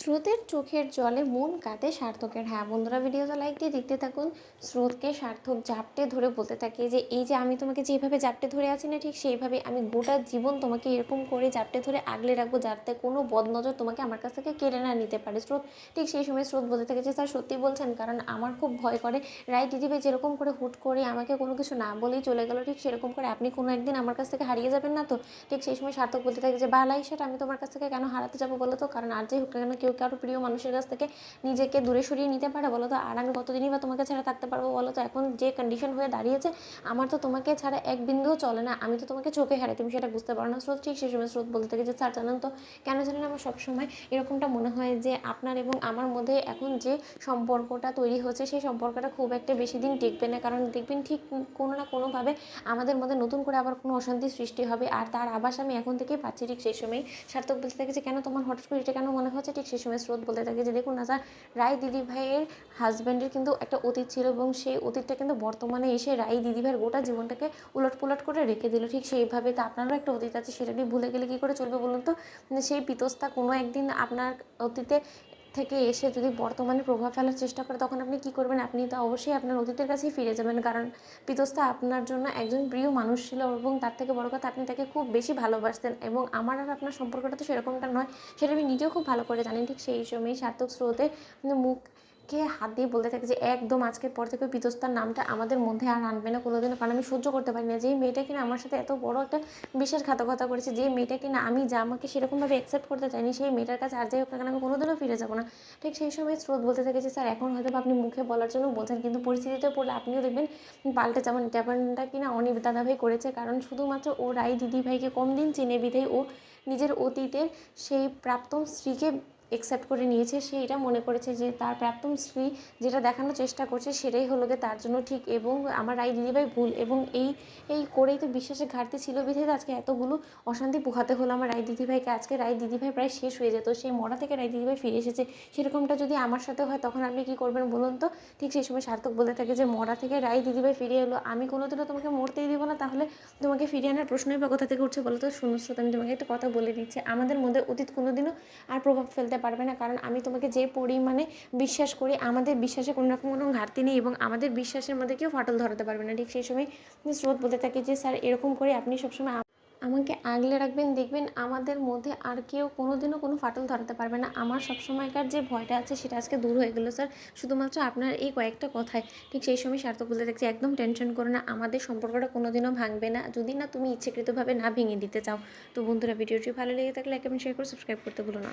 স্রোতের চোখের জলে মন কাঁদে সার্থকের। হ্যাঁ বন্ধুরা, ভিডিওটা লাইক দিয়ে দেখতে থাকুন। স্রোতকে সার্থক জাপটে ধরে বলতে থাকে যে এই যে আমি তোমাকে যেভাবে জাপটে ধরে আছি না, ঠিক সেইভাবে আমি গোটা জীবন তোমাকে এরকম করে জাপটে ধরে আগলে রাখবো, যাতে কোনো বদনজর তোমাকে আমার কাছ থেকে কেড়ে না নিতে পারে। স্রোত ঠিক সেই সময় স্রোত বলতে থাকে যে স্যার সত্যি বলছেন, কারণ আমার খুব ভয় করে রায় দিদিভাই যেরকম করে হুট করে আমাকে কোনো কিছু না বলেই চলে গেল, ঠিক সেরকম করে আপনি কোনো একদিন আমার কাছ থেকে হারিয়ে যাবেন না তো। ঠিক সেই সময় সার্থক বলতে থাকে যে বালাই সেটা আমি তোমার কাছ থেকে কেন হারাতে যাবো বলো তো, কারণ আর যাই হোক না কেন কেউ কারো প্রিয় মানুষের কাছ থেকে নিজেকে দূরে সরিয়ে নিতে পারে বলো তো। আর আমি কতদিনই বা তোমাকে ছাড়া থাকতে পারবো বলো তো। এখন যে কন্ডিশন হয়ে দাঁড়িয়েছে, আমার তো তোমাকে ছাড়া এক বিন্দুও চলে না, আমি তো তোমাকে চোখে হারাই, তুমি সেটা বুঝতে পারো না। স্রোত ঠিক সেই সময় স্রোত বলতে থাকে যে স্যার জানেন তো, কেন জানেন আমার সবসময় এরকমটা মনে হয় যে আপনার এবং আমার মধ্যে এখন যে সম্পর্কটা তৈরি হচ্ছে, সেই সম্পর্কটা খুব একটা বেশি দিন টিকবে না, কারণ দেখবেন ঠিক কোনো না কোনোভাবে আমাদের মধ্যে নতুন করে আবার কোনো অশান্তির সৃষ্টি হবে, আর তার আভাস আমি এখন থেকেই পাচ্ছি। ঠিক সেই সময় সার্থক বলতে থাকে যে কেন তোমার হঠাৎ করে এটা কেন মনে হচ্ছে। ঠিক সেই সময় স্রোত বলতে থাকে যে দেখুন না স্যার, রায় দিদিভাইয়ের হাজব্যান্ডের কিন্তু একটা অতীত ছিল, এবং সেই অতীতটা কিন্তু বর্তমানে এসে রায় দিদিভাইয়ের গোটা জীবনটাকে উলটপুলট করে রেখে দিল। ঠিক সেইভাবে তো আপনারও একটা অতীত আছে, সেটা নিয়ে ভুলে গেলে কী করে চলবে বলুন তো। সেই পিতস্তা কোনো একদিন আপনার অতীতে থেকে এসে যদি বর্তমানে প্রভাব ফেলার চেষ্টা করে, তখন আপনি কী করবেন? আপনি তো অবশ্যই আপনার অতীতের কাছেই ফিরে যাবেন, কারণ পিতস্তা আপনার জন্য একজন প্রিয় মানুষ ছিল, এবং তার থেকে বড় কথা আপনি তাকে খুব বেশি ভালোবাসতেন, এবং আমার আর আপনার সম্পর্কটা তো সেরকমটা নয়, সেটা আমি নিজেও খুব ভালো করে জানি। ঠিক সেই সময় সার্থক স্রোতের মুখে হাত দিয়ে বলতে থাকে যে একদম আজকের পর থেকে পিতস্তার নামটা আমাদের মধ্যে আর আনবে না কোনোদিনও, কারণ আমি সহ্য করতে পারি না যেই মেয়েটা কিনা আমার সাথে এত বড় একটা বিশ্বাসঘাতকতা করেছে, যে মেয়েটা কিনা আমি যা আমাকে সেরকমভাবে অ্যাকসেপ্ট করতে চাইনি, সেই মেয়েটার কাছে আর যাই হোক না কেন আমি কোনোদিনও ফিরে যাবো না। ঠিক সেই সময় স্রোত বলতে থাকে যে স্যার এখন হয়তো আপনি মুখে বলার জন্য বলছেন, কিন্তু পরিস্থিতিতে পড়লে আপনিও দেখবেন পাল্টে যাবেন। যেমনটা কিনা অনিক দাদাভাই করেছে, কারণ শুধুমাত্র ও রায় দিদিভাইকে কম দিন চিনে বিধেই ও নিজের অতীতের সেই প্রাক্তন স্ত্রীকে অ্যাকসেপ্ট করে নিয়েছে। সে এটা মনে করেছে যে তার প্রাক্তন স্ত্রী যেটা দেখানোর চেষ্টা করছে সেটাই হলো গিয়ে তার জন্য ঠিক, এবং আমার রায় দিদিভাই ভুল, এবং এই করেই তো বিশ্বাসের ঘাটতি ছিল বিধেই আজকে এতগুলো অশান্তি পোহাতে হলো আমার রায় দিদিভাইকে। আজকে রায় দিদিভাই প্রায় শেষ হয়ে যেত, সেই মরা থেকে রায় দিদিভাই ফিরে এসেছে। সেরকমটা যদি আমার সাথে হয় তখন আপনি কী করবেন বলুন তো। ঠিক সেই সময় সার্থক বলতে থাকে যে মরা থেকে রায় দিদিভাই ফিরে এলো, আমি কোনোদিনও তোমাকে মরতেই দিব না, তাহলে তোমাকে ফিরিয়ে আনার প্রশ্নই বা কোথা থেকে উঠছে বলো তো। শুনো স্রোত, আমি তোমাকে একটা কথা বলে দিচ্ছি, আমাদের মধ্যে অতীত কোনোদিনও আর প্রভাব ফেলতে পারবে না, কারণ আমি তোমাকে যে পরিমাণে বিশ্বাস করি, আমাদের বিশ্বাসে কোনো রকম কোনো ঘাটতি নেই, এবং আমাদের বিশ্বাসের মধ্যে কেউ ফাটল ধরাতে পারবে না। ঠিক সেই সময় স্রোত বলতে থাকে যে স্যার এরকম করে আপনি সবসময় আমাকে আগলে রাখবেন, দেখবেন আমাদের মধ্যে আর কেউ কোনোদিনও কোনো ফাটল ধরাতে পারবে না। আমার সবসময়কার যে ভয়টা আছে সেটা আজকে দূর হয়ে গেলো স্যার, শুধুমাত্র আপনার এই কয়েকটা কথায়। ঠিক সেই সময় সার্থক বলতে থাকছে একদম টেনশন করো না, আমাদের সম্পর্কটা কোনোদিনও ভাঙবে না, যদি না তুমি ইচ্ছাকৃতভাবে না ভেঙে দিতে চাও। তো বন্ধুরা, ভিডিওটি ভালো লেগে থাকলে লাইক এবং শেয়ার করে সাবস্ক্রাইব করতে ভুলো না।